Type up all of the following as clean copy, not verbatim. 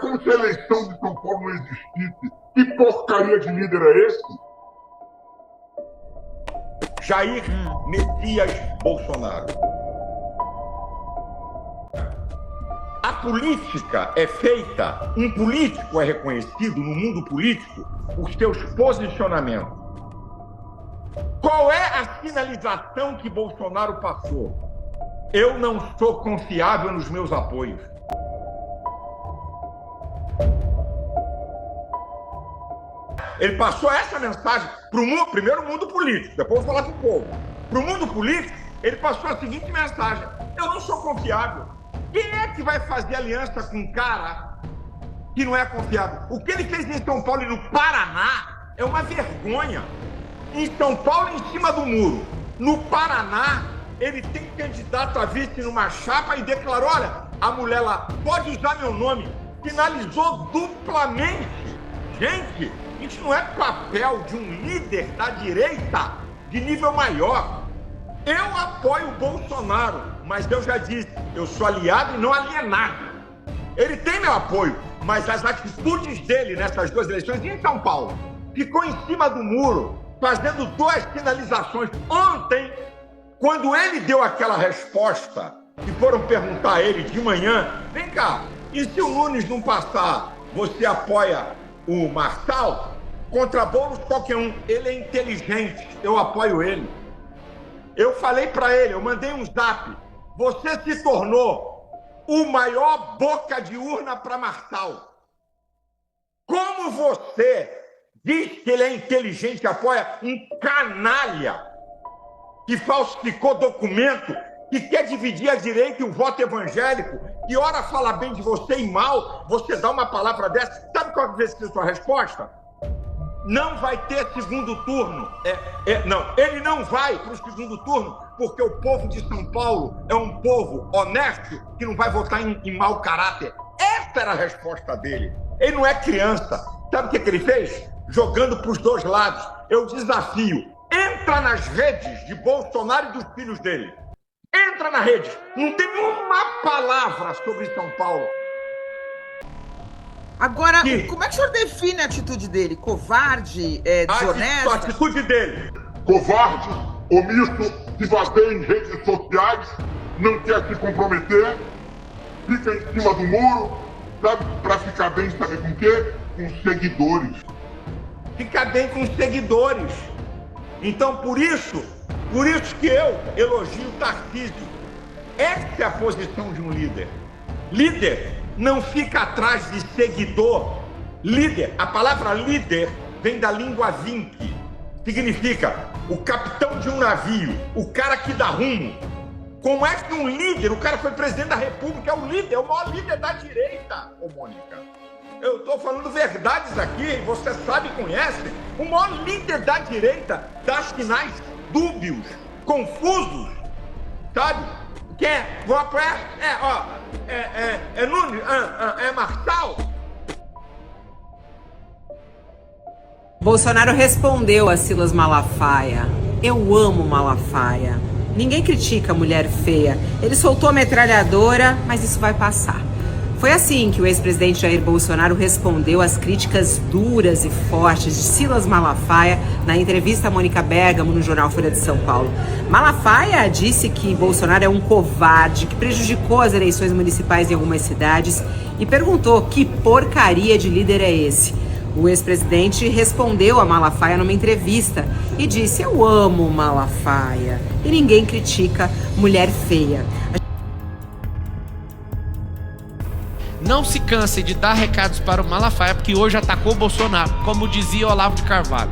como se a eleição de São Paulo não existisse. Que porcaria de líder é esse? Jair Messias Bolsonaro. A política é feita, um político é reconhecido no mundo político por seus posicionamentos. Qual é a sinalização que Bolsonaro passou? Eu não sou confiável nos meus apoios. Ele passou essa mensagem para o mundo, primeiro o mundo político, depois eu vou falar para o povo. Para o mundo político, ele passou a seguinte mensagem: eu não sou confiável. Quem é que vai fazer aliança com um cara que não é confiável? O que ele fez em São Paulo e no Paraná é uma vergonha. Em São Paulo, em cima do muro. No Paraná, ele tem candidato a vice numa chapa e declarou: olha, a mulher lá pode usar meu nome. Finalizou duplamente. Gente, isso não é papel de um líder da direita de nível maior. Eu apoio o Bolsonaro, mas eu já disse, eu sou aliado e não alienado. Ele tem meu apoio, mas as atitudes dele nessas duas eleições em São Paulo ficou em cima do muro, fazendo duas sinalizações. Ontem, quando ele deu aquela resposta, e foram perguntar a ele de manhã: vem cá, e se o Nunes não passar, você apoia o Marçal? Contra Boulos, qualquer um. Ele é inteligente, eu apoio ele. Eu falei para ele, eu mandei um zap: você se tornou o maior boca de urna para Marçal. Como você diz que ele é inteligente e apoia um canalha que falsificou documento, que quer dividir a direita e o voto evangélico, que ora fala bem de você e mal, você dá uma palavra dessa? Sabe qual vai ser a sua resposta? Não vai ter segundo turno. Não, ele não vai para o segundo turno, porque o povo de São Paulo é um povo honesto que não vai votar em mau caráter. Essa era a resposta dele. Ele não é criança. Sabe o que ele fez? Jogando para os dois lados. Eu desafio: entra nas redes de Bolsonaro e dos filhos dele. Entra na rede. Não tem uma palavra sobre São Paulo. Agora, como é que o senhor define a atitude dele? Covarde, desonesto? A atitude dele. Covarde, omisso, se baseia em redes sociais, não quer se comprometer, fica em cima do muro, sabe, pra ficar bem, sabe com o quê? Com seguidores. Fica bem com seguidores. Então, por isso que eu elogio o Tarcísio. Essa é a posição de um líder. Líder não fica atrás de seguidor. Líder, a palavra líder vem da língua vinque. Significa o capitão de um navio, o cara que dá rumo. Como é que um líder, o cara foi presidente da República, é o líder, é o maior líder da direita, ô Mônica. Eu estou falando verdades aqui, você sabe e conhece. O maior líder da direita dá sinais dúbios, confusos, sabe? Quer? Vou apoiar? É Nunes? É Marçal? Bolsonaro respondeu a Silas Malafaia: eu amo Malafaia. Ninguém critica a mulher feia. Ele soltou a metralhadora, mas isso vai passar. Foi assim que o ex-presidente Jair Bolsonaro respondeu às críticas duras e fortes de Silas Malafaia na entrevista a Mônica Bergamo no jornal Folha de São Paulo. Malafaia disse que Bolsonaro é um covarde, que prejudicou as eleições municipais em algumas cidades e perguntou: que porcaria de líder é esse? O ex-presidente respondeu a Malafaia numa entrevista e disse: eu amo Malafaia e ninguém critica mulher feia. Não se canse de dar recados para o Malafaia, porque hoje atacou o Bolsonaro, como dizia Olavo de Carvalho.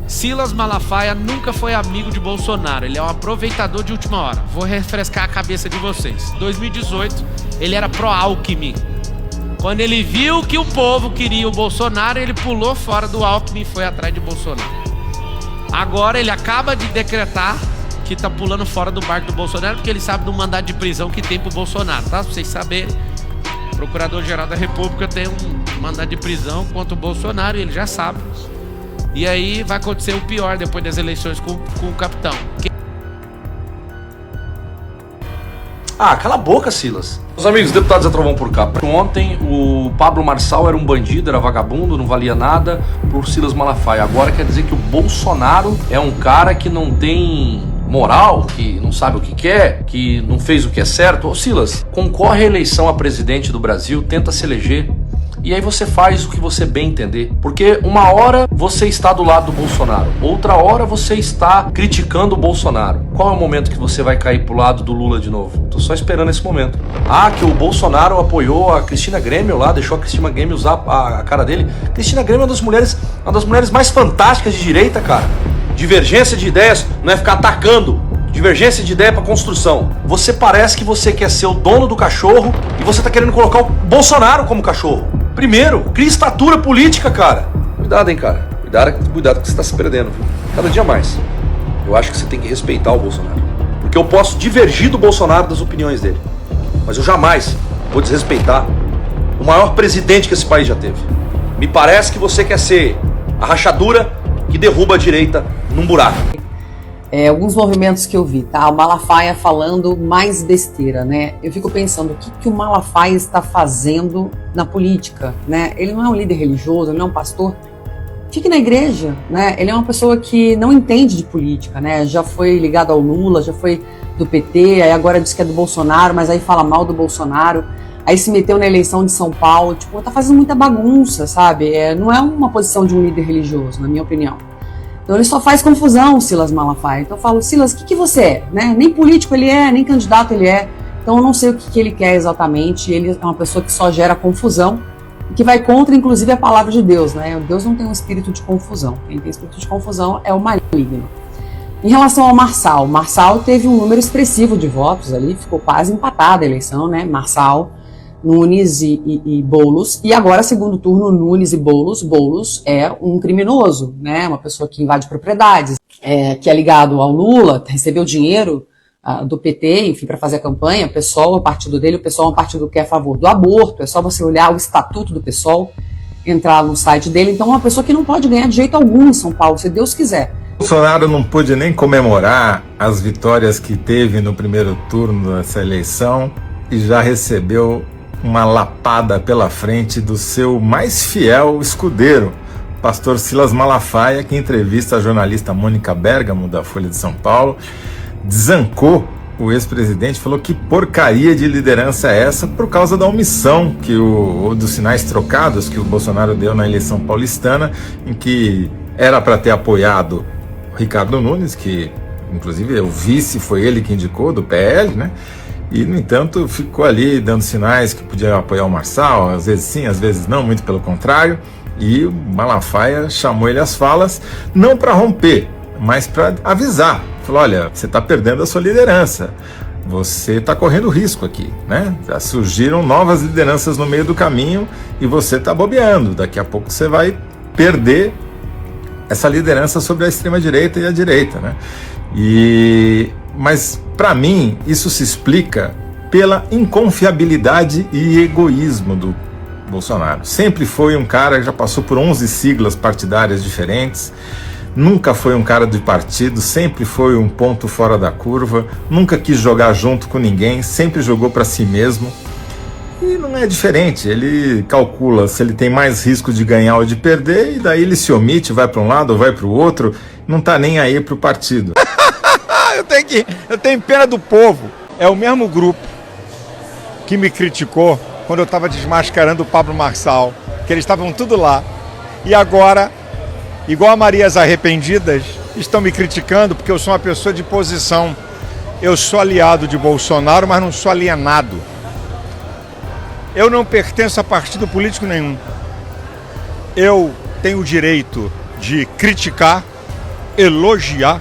Silas Malafaia nunca foi amigo de Bolsonaro, ele é um aproveitador de última hora. Vou refrescar a cabeça de vocês. 2018, ele era pró-Alckmin. Quando ele viu que o povo queria o Bolsonaro, ele pulou fora do Alckmin e foi atrás de Bolsonaro. Agora ele acaba de decretar que tá pulando fora do barco do Bolsonaro, porque ele sabe do mandado de prisão que tem pro Bolsonaro, tá? Pra vocês saberem. O Procurador-Geral da República tem um mandado de prisão contra o Bolsonaro e ele já sabe. E aí vai acontecer o pior depois das eleições com o capitão. Ah, cala a boca, Silas. Meus amigos, deputados da Trovão por cá. Ontem o Pablo Marçal era um bandido, era vagabundo, não valia nada por Silas Malafaia. Agora quer dizer que o Bolsonaro é um cara que não tem moral, que não sabe o que quer, que não fez o que é certo. Ô Silas, concorre à eleição a presidente do Brasil, tenta se eleger. E aí você faz o que você bem entender. Porque uma hora você está do lado do Bolsonaro, outra hora você está criticando o Bolsonaro. Qual é o momento que você vai cair pro lado do Lula de novo? Tô só esperando esse momento. Ah, que o Bolsonaro apoiou a Cristina Grêmio lá, deixou a Cristina Grêmio usar a cara dele. Cristina Grêmio é uma das mulheres mais fantásticas de direita, cara. Divergência de ideias não é ficar atacando. Divergência de ideia para construção. Você parece que você quer ser o dono do cachorro e você tá querendo colocar o Bolsonaro como cachorro. Primeiro, cria estatura política, cara. Cuidado, hein, cara. Cuidado que você tá se perdendo, viu? Cada dia mais. Eu acho que você tem que respeitar o Bolsonaro. Porque eu posso divergir do Bolsonaro das opiniões dele. Mas eu jamais vou desrespeitar o maior presidente que esse país já teve. Me parece que você quer ser a rachadura que derruba a direita num buraco. Alguns movimentos que eu vi, tá? O Malafaia falando mais besteira, né? Eu fico pensando, o que o Malafaia está fazendo na política, né? Ele não é um líder religioso, ele não é um pastor. Fique na igreja, né? Ele é uma pessoa que não entende de política, né? Já foi ligado ao Lula, já foi do PT, aí agora diz que é do Bolsonaro, mas aí fala mal do Bolsonaro. Aí se meteu na eleição de São Paulo, tipo, tá fazendo muita bagunça, sabe? Não é uma posição de um líder religioso, na minha opinião. Então ele só faz confusão, Silas Malafaia. Então eu falo, Silas, o que você é? Né? Nem político ele é, nem candidato ele é. Então eu não sei o que ele quer exatamente. Ele é uma pessoa que só gera confusão e que vai contra, inclusive, a palavra de Deus. Né? Deus não tem um espírito de confusão. Quem tem espírito de confusão é o maligno. Em relação ao Marçal, Marçal teve um número expressivo de votos ali, ficou quase empatada a eleição, né? Marçal, Nunes e Boulos, e agora segundo turno Nunes e Boulos. Boulos é um criminoso, né, uma pessoa que invade propriedades, que é ligado ao Lula, recebeu dinheiro do PT, enfim, para fazer a campanha. O PSOL é o partido dele, o PSOL é um partido que é a favor do aborto, é só você olhar o estatuto do PSOL, entrar no site dele. Então é uma pessoa que não pode ganhar de jeito algum em São Paulo, se Deus quiser. Bolsonaro não pôde nem comemorar as vitórias que teve no primeiro turno dessa eleição e já recebeu uma lapada pela frente do seu mais fiel escudeiro, pastor Silas Malafaia, que em entrevista à jornalista Mônica Bergamo, da Folha de São Paulo, desancou o ex-presidente, falou que porcaria de liderança é essa por causa da omissão dos sinais trocados que o Bolsonaro deu na eleição paulistana, em que era para ter apoiado Ricardo Nunes, que inclusive o vice foi ele que indicou, do PL, né? E, no entanto, ficou ali dando sinais que podia apoiar o Marçal, às vezes sim, às vezes não, muito pelo contrário. E o Malafaia chamou ele às falas, não para romper, mas para avisar. Falou, olha, você está perdendo a sua liderança, você está correndo risco aqui, né? Já surgiram novas lideranças no meio do caminho e você está bobeando. Daqui a pouco você vai perder essa liderança sobre a extrema-direita e a direita, né? Mas, para mim, isso se explica pela inconfiabilidade e egoísmo do Bolsonaro. Sempre foi um cara que já passou por 11 siglas partidárias diferentes, nunca foi um cara de partido, sempre foi um ponto fora da curva, nunca quis jogar junto com ninguém, sempre jogou para si mesmo. E não é diferente, ele calcula se ele tem mais risco de ganhar ou de perder, e daí ele se omite, vai para um lado ou vai para o outro, não tá nem aí para o partido. Eu tenho pena do povo. É o mesmo grupo que me criticou quando eu estava desmascarando o Pablo Marçal, que eles estavam tudo lá. E agora, igual a Marias Arrependidas, estão me criticando porque eu sou uma pessoa de posição. Eu sou aliado de Bolsonaro, mas não sou alienado. Eu não pertenço a partido político nenhum. Eu tenho o direito de criticar, elogiar,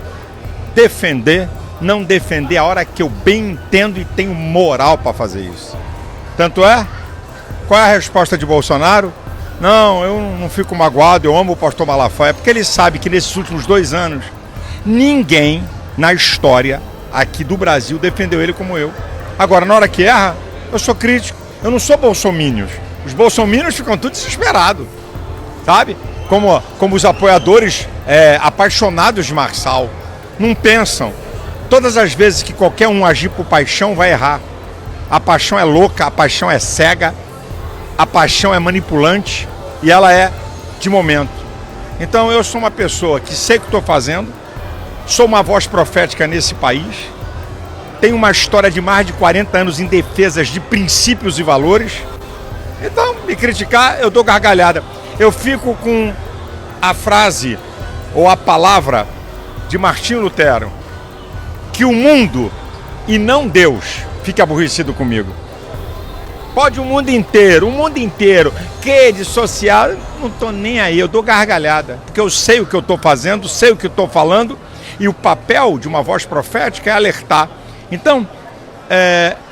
defender, não defender a hora que eu bem entendo e tenho moral para fazer isso. Tanto é, qual é a resposta de Bolsonaro? Não, eu não fico magoado, eu amo o pastor Malafaia, porque ele sabe que nesses últimos 2 anos, ninguém na história aqui do Brasil defendeu ele como eu. Agora, na hora que erra, eu sou crítico, eu não sou bolsomínios. Os bolsomínios ficam tudo desesperados, sabe? Como os apoiadores apaixonados de Marçal. Não pensam. Todas as vezes que qualquer um agir por paixão vai errar. A paixão é louca, a paixão é cega, a paixão é manipulante e ela é de momento. Então eu sou uma pessoa que sei o que estou fazendo, sou uma voz profética nesse país, tenho uma história de mais de 40 anos em defesas de princípios e valores. Então, me criticar, eu dou gargalhada. Eu fico com a frase ou a palavra de Martinho Lutero, que o mundo e não Deus fique aborrecido comigo. Pode o mundo inteiro, rede social, não tô nem aí, eu dou gargalhada, porque eu sei o que eu tô fazendo, sei o que eu tô falando, e o papel de uma voz profética é alertar. Então,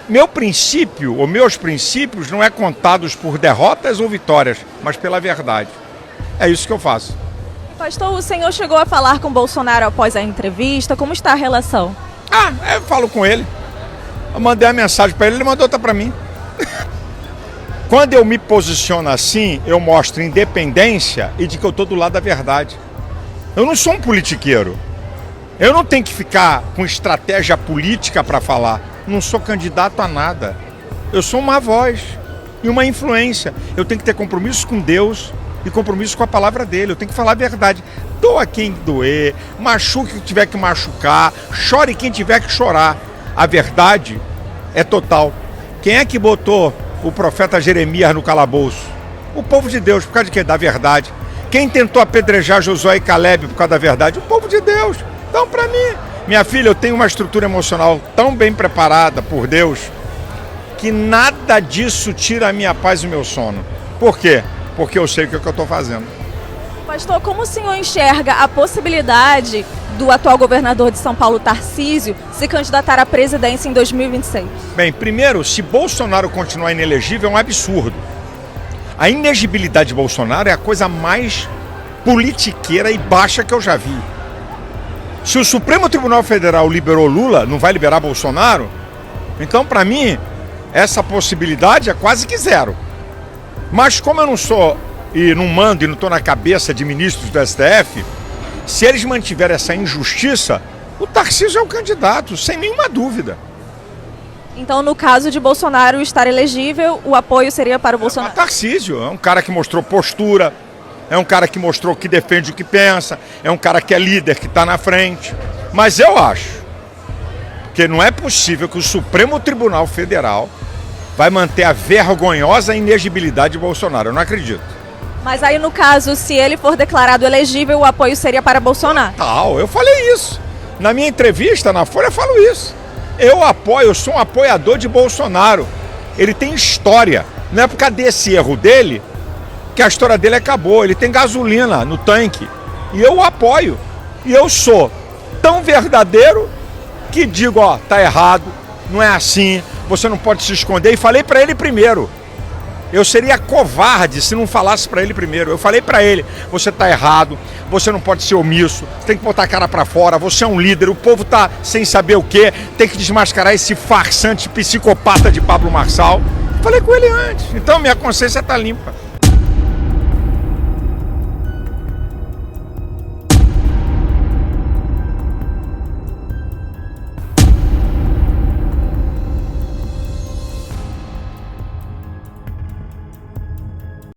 meu princípio, ou meus princípios, não é contados por derrotas ou vitórias, mas pela verdade. É isso que eu faço. Pastor, o senhor chegou a falar com Bolsonaro após a entrevista, como está a relação? Eu falo com ele. Eu mandei a mensagem para ele, ele mandou outra para mim. Quando eu me posiciono assim, eu mostro independência e de que eu estou do lado da verdade. Eu não sou um politiqueiro. Eu não tenho que ficar com estratégia política para falar. Não sou candidato a nada. Eu sou uma voz e uma influência. Eu tenho que ter compromisso com Deus e compromisso com a palavra dele. Eu tenho que falar a verdade. Doa quem doer, machuque quem tiver que machucar, chore quem tiver que chorar. A verdade é total. Quem é que botou o profeta Jeremias no calabouço? O povo de Deus, por causa de quê? Da verdade. Quem tentou apedrejar Josué e Caleb por causa da verdade? O povo de Deus. Então, para mim, minha filha, eu tenho uma estrutura emocional tão bem preparada por Deus que nada disso tira a minha paz e o meu sono. Por quê? Porque eu sei o que eu estou fazendo. Pastor, como o senhor enxerga a possibilidade do atual governador de São Paulo, Tarcísio, se candidatar à presidência em 2026? Bem, primeiro, se Bolsonaro continuar inelegível, é um absurdo. A inegibilidade de Bolsonaro é a coisa mais politiqueira e baixa que eu já vi. Se o Supremo Tribunal Federal liberou Lula, não vai liberar Bolsonaro? Então, para mim, essa possibilidade é quase que zero. Mas como eu não sou e não mando e não estou na cabeça de ministros do STF, se eles mantiverem essa injustiça, o Tarcísio é o candidato, sem nenhuma dúvida. Então, no caso de Bolsonaro estar elegível, o apoio seria para o Bolsonaro? O Tarcísio é um cara que mostrou postura, é um cara que mostrou que defende o que pensa, é um cara que é líder, que está na frente. Mas eu acho que não é possível que o Supremo Tribunal Federal vai manter a vergonhosa inegibilidade de Bolsonaro. Eu não acredito. Mas aí, no caso, se ele for declarado elegível, o apoio seria para Bolsonaro? Eu falei isso. Na minha entrevista na Folha eu falo isso. Eu sou um apoiador de Bolsonaro. Ele tem história. Não é por causa desse erro dele que a história dele acabou. Ele tem gasolina no tanque. E eu o apoio. E eu sou tão verdadeiro que digo, tá errado, não é assim, você não pode se esconder. E falei para ele primeiro. Eu seria covarde se não falasse para ele primeiro. Eu falei para ele, você tá errado, você não pode ser omisso, tem que botar a cara para fora, você é um líder, o povo tá sem saber o quê, tem que desmascarar esse farsante psicopata de Pablo Marçal. Falei com ele antes, então minha consciência tá limpa.